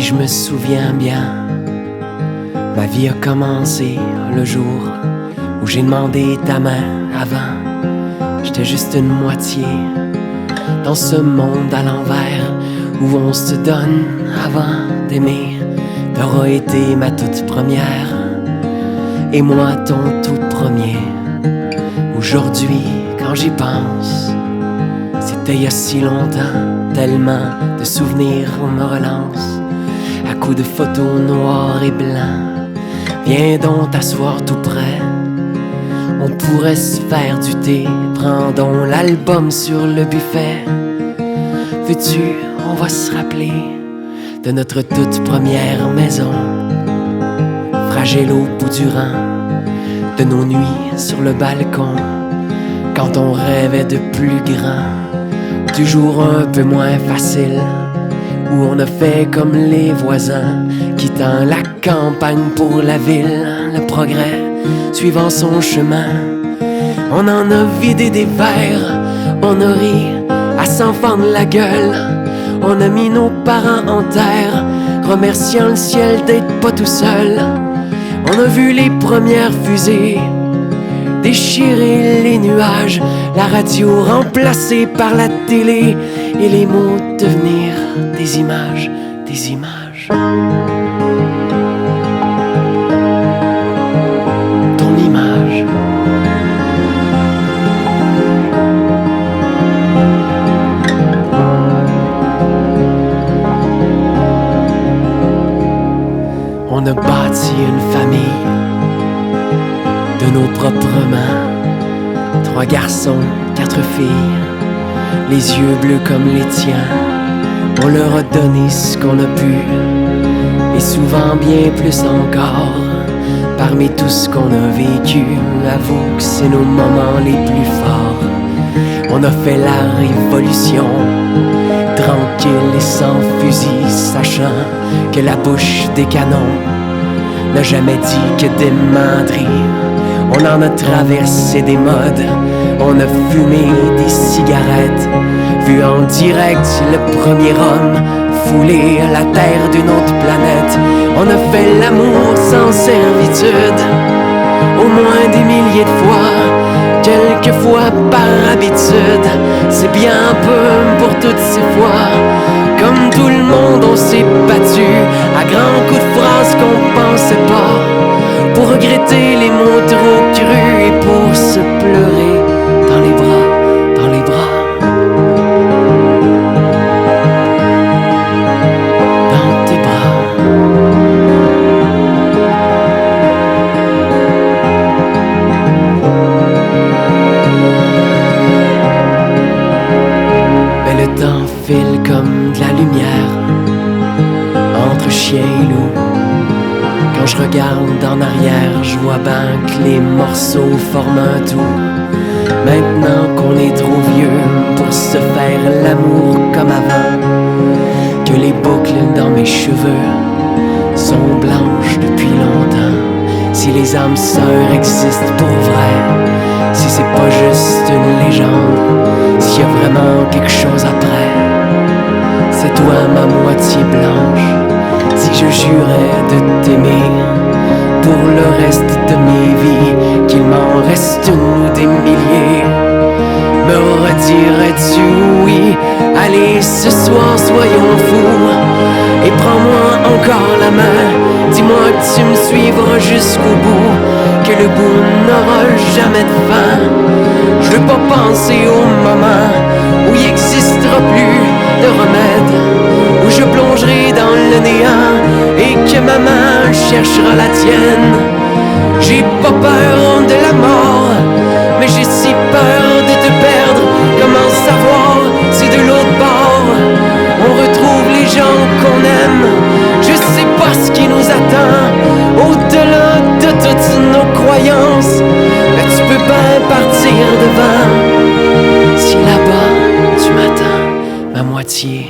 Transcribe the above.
je me souviens bien, ma vie a commencé le jour où j'ai demandé ta main. Avant, j'étais juste une moitié dans ce monde à l'envers où on se donne avant d'aimer. T'auras été ma toute première et moi ton tout premier. Aujourd'hui, quand j'y pense, c'était il y a si longtemps, tellement de souvenirs me relancent à coups de photos noires et blancs. Viens donc t'asseoir tout près, on pourrait se faire du thé. Prends donc l'album sur le buffet. Veux-tu, on va se rappeler de notre toute première maison, fragile au bout du rang, de nos nuits sur le balcon, quand on rêvait de plus grand, du jour un peu moins facile, où on a fait comme les voisins, quittant la campagne pour la ville, le progrès suivant son chemin. On en a vidé des verres, on a ri à s'en fendre la gueule, on a mis nos parents en terre, remerciant le ciel d'être pas tout seul. On a vu les premières fusées déchirer les nuages, la radio remplacée par la télé et les mots devenir des images, des images. Ton image. On a bâti une famille de nos propres mains, 3 garçons, 4 filles, les yeux bleus comme les tiens. On leur a donné ce qu'on a pu, et souvent bien plus encore. Parmi tout ce qu'on a vécu, avoue que c'est nos moments les plus forts. On a fait la révolution, tranquille et sans fusil, sachant que la bouche des canons n'a jamais dit que des menteries. On en a traversé des modes, on a fumé des cigarettes, vu en direct le premier homme fouler la terre d'une autre planète. On a fait l'amour sans servitude, au moins des milliers de fois, quelquefois par habitude. C'est bien peu pour toutes ces fois, comme tout le monde on s'est battu à grands coups de phrases qu'on pensait pas, pour regretter les mots trop crus et pour se pleurer dans les bras, dans les bras. Dans tes bras. Mais le temps file comme de la lumière entre chien et loup. Quand je regarde en arrière, je vois bien que les morceaux forment un tout. Maintenant qu'on est trop vieux pour se faire l'amour comme avant, que les boucles dans mes cheveux sont blanches depuis longtemps. Si les âmes sœurs existent pour vrai, si c'est pas juste une légende, s'il y a vraiment quelque chose après, c'est toi ma moitié blanche. Si je jurais de t'aimer pour le reste de mes vies, qu'il m'en reste une ou des milliers, me redirais-tu oui? Allez, ce soir soyons fous, et prends-moi encore la main. Dis-moi que tu me suivras jusqu'au bout, que le bout n'aura jamais de fin. Je veux pas penser au moment où il n'existera plus de remède, où je plongerai dans le néant et que ma main cherchera la tienne. J'ai pas peur de la mort, mais j'ai si peur de te perdre. Comment savoir si de l'autre bord on retrouve les gens qu'on aime? Je sais pas ce qui nous attend au-delà de toutes nos croyances, mais tu peux bien partir devant si là-bas tu m'attends, ma moitié.